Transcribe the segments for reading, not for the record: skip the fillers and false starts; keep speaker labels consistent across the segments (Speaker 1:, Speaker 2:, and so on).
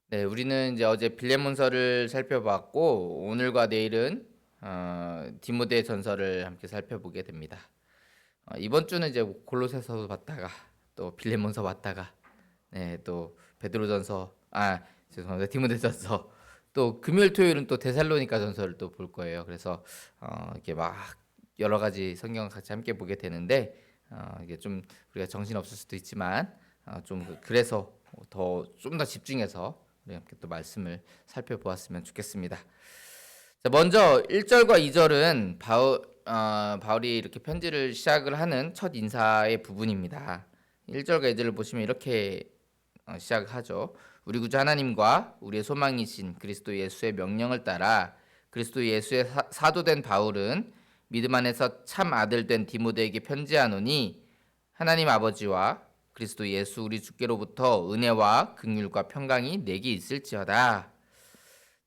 Speaker 1: 네, 우리는 이제 어제 빌레몬서를 살펴봤고 오늘과 내일은 디모데 전서를 함께 살펴보게 됩니다. 이번 주는 이제 골로새서 봤다가 또 빌레몬서 봤다가 네, 또 베드로전서 죄송합니다. 디모데전서 또 금요일 토요일은 또 데살로니가 전서를 또 볼 거예요. 그래서 이렇게 막 여러 가지 성경을 같이 함께 보게 되는데 이게 좀 우리가 정신 없을 수도 있지만 그래서 더 좀 더 집중해서 우리 함께 또 말씀을 살펴보았으면 좋겠습니다. 자, 먼저 1절과 2절은 바울이 이렇게 편지를 시작을 하는 첫 인사의 부분입니다. 1절과 2절을 보시면 이렇게 시작을 하죠. 우리 구주 하나님과 우리의 소망이신 그리스도 예수의 명령을 따라 그리스도 예수의 사도된 바울은 믿음 안에서 참 아들 된 디모데에게 편지하노니 하나님 아버지와 그리스도 예수 우리 주께로부터 은혜와 긍휼과 평강이 내게 있을지어다.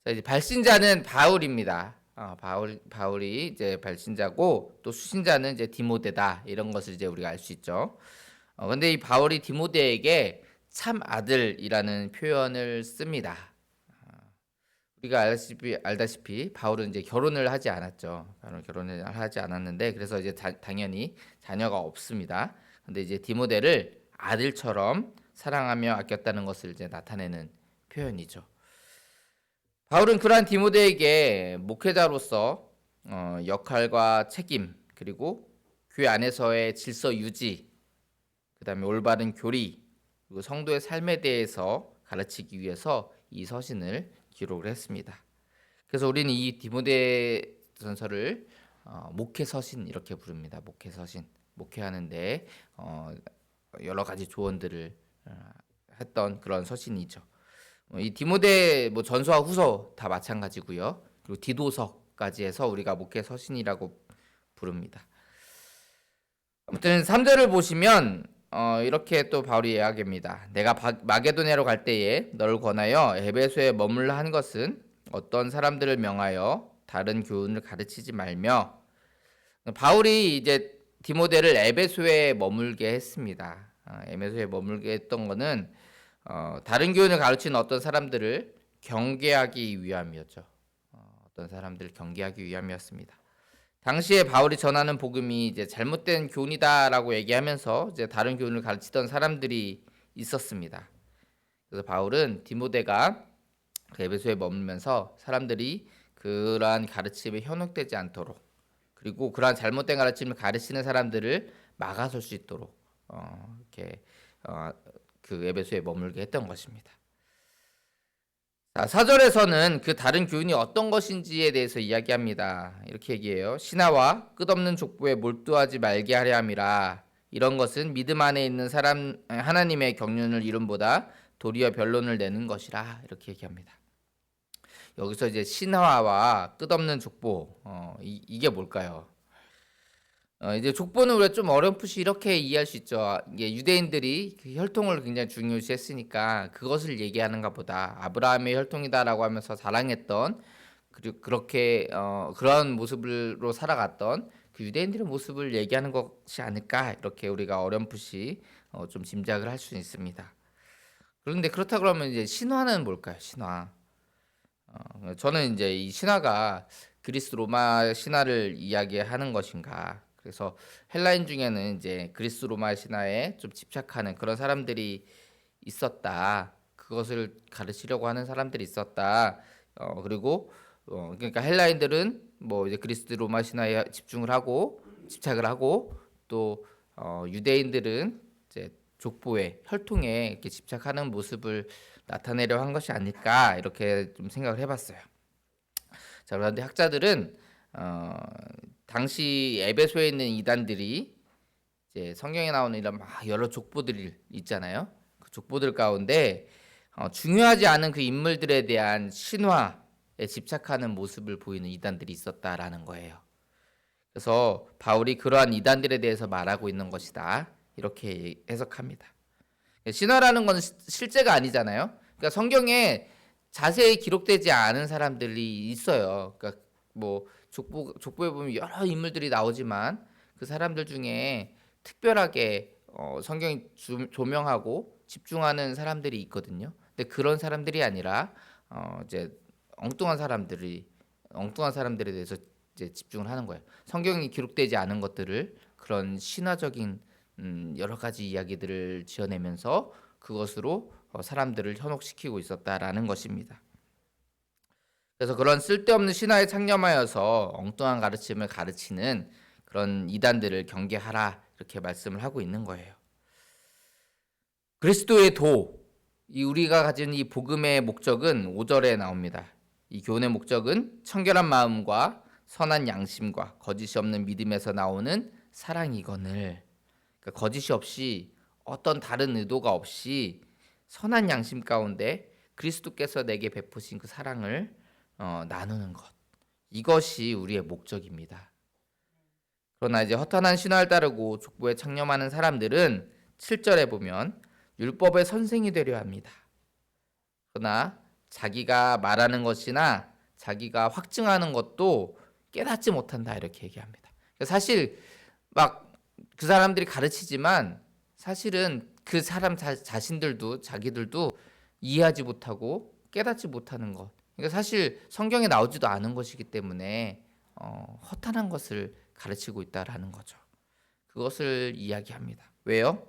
Speaker 1: 자, 이제 발신자는 바울입니다. 바울이 이제 발신자고 또 수신자는 이제 디모데다. 이런 것을 이제 우리가 알 수 있죠. 근데 이 바울이 디모데에게 참 아들이라는 표현을 씁니다. 우리가 알다시피 바울은 이제 결혼을 하지 않았죠. 결혼을 하지 않았는데 그래서 이제 당연히 자녀가 없습니다. 근데 이제 디모데를 아들처럼 사랑하며 아꼈다는 것을 이제 나타내는 표현이죠. 바울은 그러한 디모데에게 목회자로서 역할과 책임 그리고 교회 안에서의 질서 유지, 그다음에 올바른 교리 그리고 성도의 삶에 대해서 가르치기 위해서 이 서신을 기록을 했습니다. 그래서 우리는 이 디모데 전서를 목회 서신 이렇게 부릅니다. 목회 서신, 목회하는데 여러 가지 조언들을 했던 그런 서신이죠. 이 디모데 전서와 후서 다 마찬가지고요. 그리고 디도서까지 해서 우리가 목회 서신이라고 부릅니다. 아무튼 3절을 보시면 이렇게 또 바울이 이야기합니다. 내가 마게도냐로 갈 때에 너를 권하여 에베소에 머물라 한 것은 어떤 사람들을 명하여 다른 교훈을 가르치지 말며, 바울이 이제 디모데를 에베소에 머물게 했습니다. 에베소에 머물게 했던 거는 다른 교훈을 가르치는 어떤 사람들을 경계하기 위함이었죠. 어떤 사람들을 경계하기 위함이었습니다. 당시에 바울이 전하는 복음이 이제 잘못된 교훈이다라고 얘기하면서 이제 다른 교훈을 가르치던 사람들이 있었습니다. 그래서 바울은 디모데가 그 에베소에 머물면서 사람들이 그러한 가르침에 현혹되지 않도록, 그리고 그러한 잘못된 가르침을 가르치는 사람들을 막아설 수 있도록 이렇게 그 에베소에 머물게 했던 것입니다. 자, 4절에서는 그 다른 교훈이 어떤 것인지에 대해서 이야기합니다. 이렇게 얘기해요. 신하와 끝없는 족보에 몰두하지 말게 하려 함이라. 이런 것은 믿음 안에 있는 사람 하나님의 경륜을 이름보다 도리어 변론을 내는 것이라. 이렇게 얘기합니다. 여기서 이제 신화와 끝없는 족보, 이게 뭘까요? 이제 족보는 우리가 좀 어렴풋이 이렇게 이해할 수 있죠. 이게 유대인들이 그 혈통을 굉장히 중요시했으니까 그것을 얘기하는가 보다. 아브라함의 혈통이다라고 하면서 자랑했던, 그리고 그렇게 그런 모습으로 살아갔던 그 유대인들의 모습을 얘기하는 것이 아닐까, 이렇게 우리가 어렴풋이 좀 짐작을 할 수 있습니다. 그런데 그렇다 그러면 이제 신화는 뭘까요? 신화. 저는 이제 이 신화가 그리스 로마 신화를 이야기하는 것인가. 그래서 헬라인 중에는 이제 그리스 로마 신화에 좀 집착하는 그런 사람들이 있었다. 그것을 가르치려고 하는 사람들이 있었다. 그리고 그러니까 헬라인들은 뭐 이제 그리스 로마 신화에 집중을 하고 집착을 하고, 또 유대인들은 이제 족보에 혈통에 이렇게 집착하는 모습을 나타내려 한 것이 아닐까, 이렇게 좀 생각을 해봤어요. 자, 그런데 학자들은 당시 에베소에 있는 이단들이 이제 성경에 나오는 이런 막 여러 족보들이 있잖아요. 그 족보들 가운데 중요하지 않은 그 인물들에 대한 신화에 집착하는 모습을 보이는 이단들이 있었다라는 거예요. 그래서 바울이 그러한 이단들에 대해서 말하고 있는 것이다, 이렇게 해석합니다. 신화라는 건 실제가 아니잖아요. 그러니까 성경에 자세히 기록되지 않은 사람들이 있어요. 그러니까 뭐 족보에 보면 여러 인물들이 나오지만 그 사람들 중에 특별하게 성경이 조명하고 집중하는 사람들이 있거든요. 근데 그런 사람들이 아니라 이제 엉뚱한 사람들에 대해서 이제 집중을 하는 거예요. 성경이 기록되지 않은 것들을 그런 신화적인 여러 가지 이야기들을 지어내면서 그것으로 사람들을 현혹시키고 있었다라는 것입니다. 그래서 그런 쓸데없는 신화에 창념하여서 엉뚱한 가르침을 가르치는 그런 이단들을 경계하라 이렇게 말씀을 하고 있는 거예요. 그리스도의 이 우리가 가진 이 복음의 목적은 5절에 나옵니다. 이 교훈의 목적은 청결한 마음과 선한 양심과 거짓이 없는 믿음에서 나오는 사랑이거늘. 그러니까 거짓이 없이 어떤 다른 의도가 없이 선한 양심 가운데 그리스도께서 내게 베푸신 그 사랑을 나누는 것. 이것이 우리의 목적입니다. 그러나 이제 허탄한 신화를 따르고 족보에 창념하는 사람들은 7절에 보면 율법의 선생이 되려 합니다. 그러나 자기가 말하는 것이나 자기가 확증하는 것도 깨닫지 못한다 이렇게 얘기합니다. 사실 막 그 사람들이 가르치지만 사실은 그 사람 자신들도 자기들도 이해하지 못하고 깨닫지 못하는 것. 그러니까 사실 성경에 나오지도 않은 것이기 때문에 허탄한 것을 가르치고 있다라는 거죠. 그것을 이야기합니다. 왜요?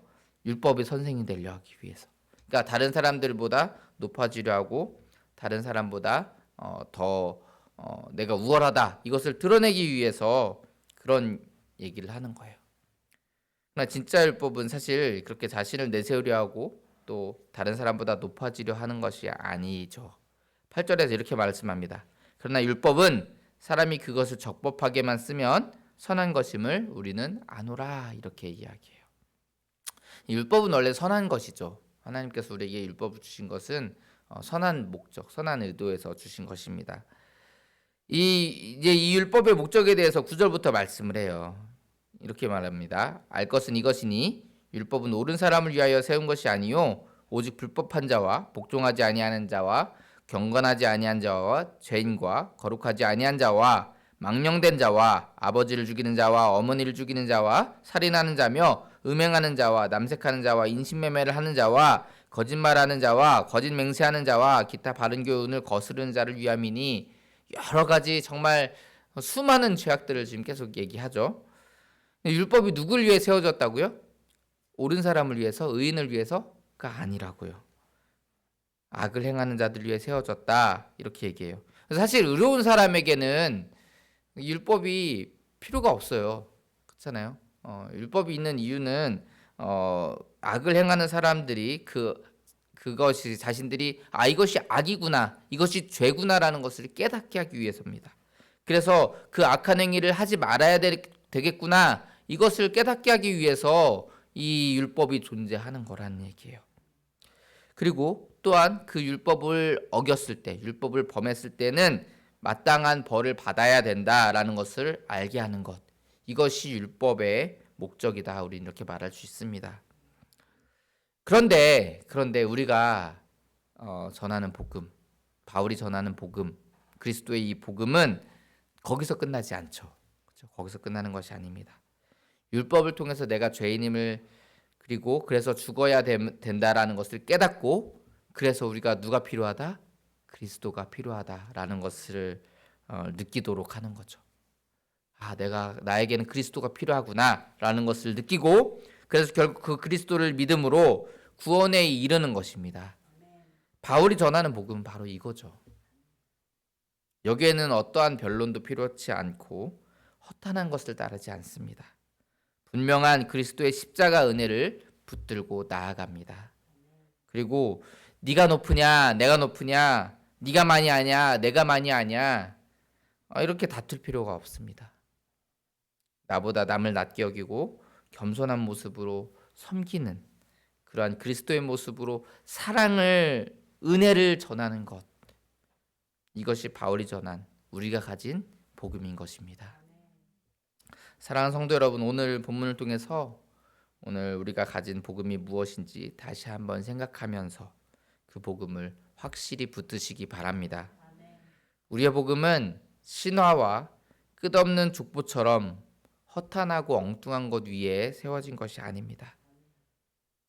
Speaker 1: 율법의 선생이 되려 하기 위해서. 그러니까 다른 사람들보다 높아지려 하고 다른 사람보다 더 내가 우월하다 이것을 드러내기 위해서 그런 얘기를 하는 거예요. 그러나 진짜 율법은 사실 그렇게 자신을 내세우려 하고 또 다른 사람보다 높아지려 하는 것이 아니죠. 8절에서 이렇게 말씀합니다. 그러나 율법은 사람이 그것을 적법하게만 쓰면 선한 것임을 우리는 아노라 이렇게 이야기해요. 율법은 원래 선한 것이죠. 하나님께서 우리에게 율법을 주신 것은 선한 목적, 선한 의도에서 주신 것입니다. 이제 이 율법의 목적에 대해서 9절부터 말씀을 해요. 이렇게 말합니다. 알 것은 이것이니 율법은 옳은 사람을 위하여 세운 것이 아니요 오직 불법한 자와 복종하지 아니하는 자와 경건하지 아니한 자와 죄인과 거룩하지 아니한 자와 망령된 자와 아버지를 죽이는 자와 어머니를 죽이는 자와 살인하는 자며 음행하는 자와 남색하는 자와 인신매매를 하는 자와 거짓말하는 자와 거짓 맹세하는 자와 기타 바른 교훈을 거스르는 자를 위함이니 여러 가지 정말 수많은 죄악들을 지금 계속 얘기하죠. 율법이 누굴 위해 세워졌다고요? 옳은 사람을 위해서, 의인을 위해서가 아니라고요. 악을 행하는 자들 위해 세워졌다 이렇게 얘기해요. 사실 의로운 사람에게는 율법이 필요가 없어요. 그렇잖아요. 율법이 있는 이유는 악을 행하는 사람들이 그것이 자신들이 이것이 악이구나, 이것이 죄구나라는 것을 깨닫게 하기 위해서입니다. 그래서 그 악한 행위를 하지 말아야 되겠구나, 이것을 깨닫게 하기 위해서 이 율법이 존재하는 거라는 얘기예요. 그리고 또한 그 율법을 어겼을 때, 율법을 범했을 때는 마땅한 벌을 받아야 된다라는 것을 알게 하는 것. 이것이 율법의 목적이다. 우리는 이렇게 말할 수 있습니다. 그런데 우리가 전하는 복음, 바울이 전하는 복음, 그리스도의 이 복음은 거기서 끝나지 않죠. 그렇죠? 거기서 끝나는 것이 아닙니다. 율법을 통해서 내가 죄인임을 그리고 그래서 죽어야 된다라는 것을 깨닫고 그래서 우리가 누가 필요하다? 그리스도가 필요하다라는 것을 느끼도록 하는 거죠. 나에게는 그리스도가 필요하구나라는 것을 느끼고 그래서 결국 그 그리스도를 믿음으로 구원에 이르는 것입니다. 바울이 전하는 복음은 바로 이거죠. 여기에는 어떠한 변론도 필요치 않고 허탄한 것을 따르지 않습니다. 분명한 그리스도의 십자가 은혜를 붙들고 나아갑니다. 그리고 네가 높으냐 내가 높으냐, 네가 많이 아냐 내가 많이 아냐, 이렇게 다툴 필요가 없습니다. 나보다 남을 낮게 여기고 겸손한 모습으로 섬기는 그러한 그리스도의 모습으로 사랑을, 은혜를 전하는 것, 이것이 바울이 전한 우리가 가진 복음인 것입니다. 사랑하는 성도 여러분, 오늘 본문을 통해서 오늘 우리가 가진 복음이 무엇인지 다시 한번 생각하면서 그 복음을 확실히 붙드시기 바랍니다. 우리의 복음은 신화와 끝없는 족보처럼 허탄하고 엉뚱한 것 위에 세워진 것이 아닙니다.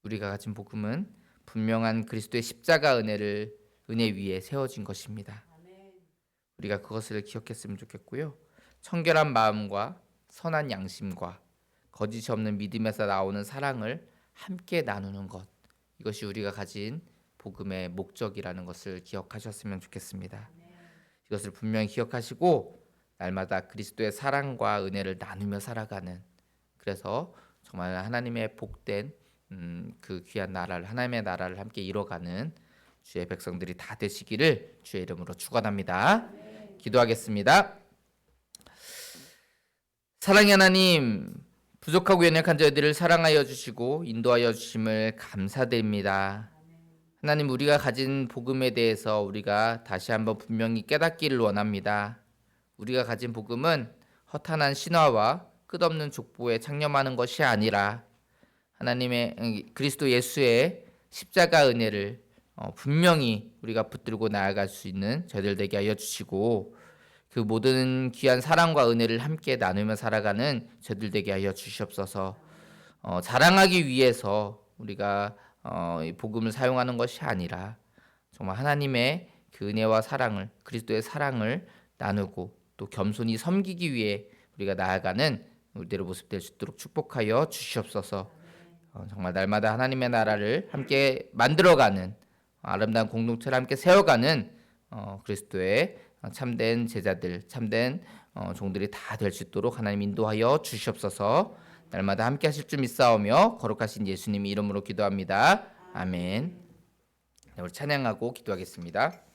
Speaker 1: 우리가 가진 복음은 분명한 그리스도의 십자가 은혜 위에 세워진 것입니다. 우리가 그것을 기억했으면 좋겠고요. 청결한 마음과 선한 양심과 거짓이 없는 믿음에서 나오는 사랑을 함께 나누는 것, 이것이 우리가 가진 복음의 목적이라는 것을 기억하셨으면 좋겠습니다. 이것을 분명히 기억하시고 날마다 그리스도의 사랑과 은혜를 나누며 살아가는, 그래서 정말 하나님의 복된 그 귀한 나라를, 하나님의 나라를 함께 이뤄가는 주의 백성들이 다 되시기를 주의 이름으로 축원합니다. 기도하겠습니다. 사랑의 하나님, 부족하고 연약한 저희들을 사랑하여 주시고 인도하여 주심을 감사드립니다. 하나님, 우리가 가진 복음에 대해서 우리가 다시 한번 분명히 깨닫기를 원합니다. 우리가 가진 복음은 허탄한 신화와 끝없는 족보에 창념하는 것이 아니라 하나님의 그리스도 예수의 십자가 은혜를 분명히 우리가 붙들고 나아갈 수 있는 저희들 되게 하여 주시고, 그 모든 귀한 사랑과 은혜를 함께 나누며 살아가는 저희들 되게 하여 주시옵소서. 자랑하기 위해서 우리가 이 복음을 사용하는 것이 아니라 정말 하나님의 그 은혜와 사랑을, 그리스도의 사랑을 나누고 또 겸손히 섬기기 위해 우리가 나아가는 우리들의 모습 될 수 있도록 축복하여 주시옵소서. 정말 날마다 하나님의 나라를 함께 만들어가는 아름다운 공동체를 함께 세워가는 그리스도의 참된 제자들, 참된 종들이 다 될 수 있도록 하나님 인도하여 주시옵소서. 날마다 함께 하실 줄 믿사오며 거룩하신 예수님 이름으로 기도합니다. 아멘. 우리 찬양하고 기도하겠습니다.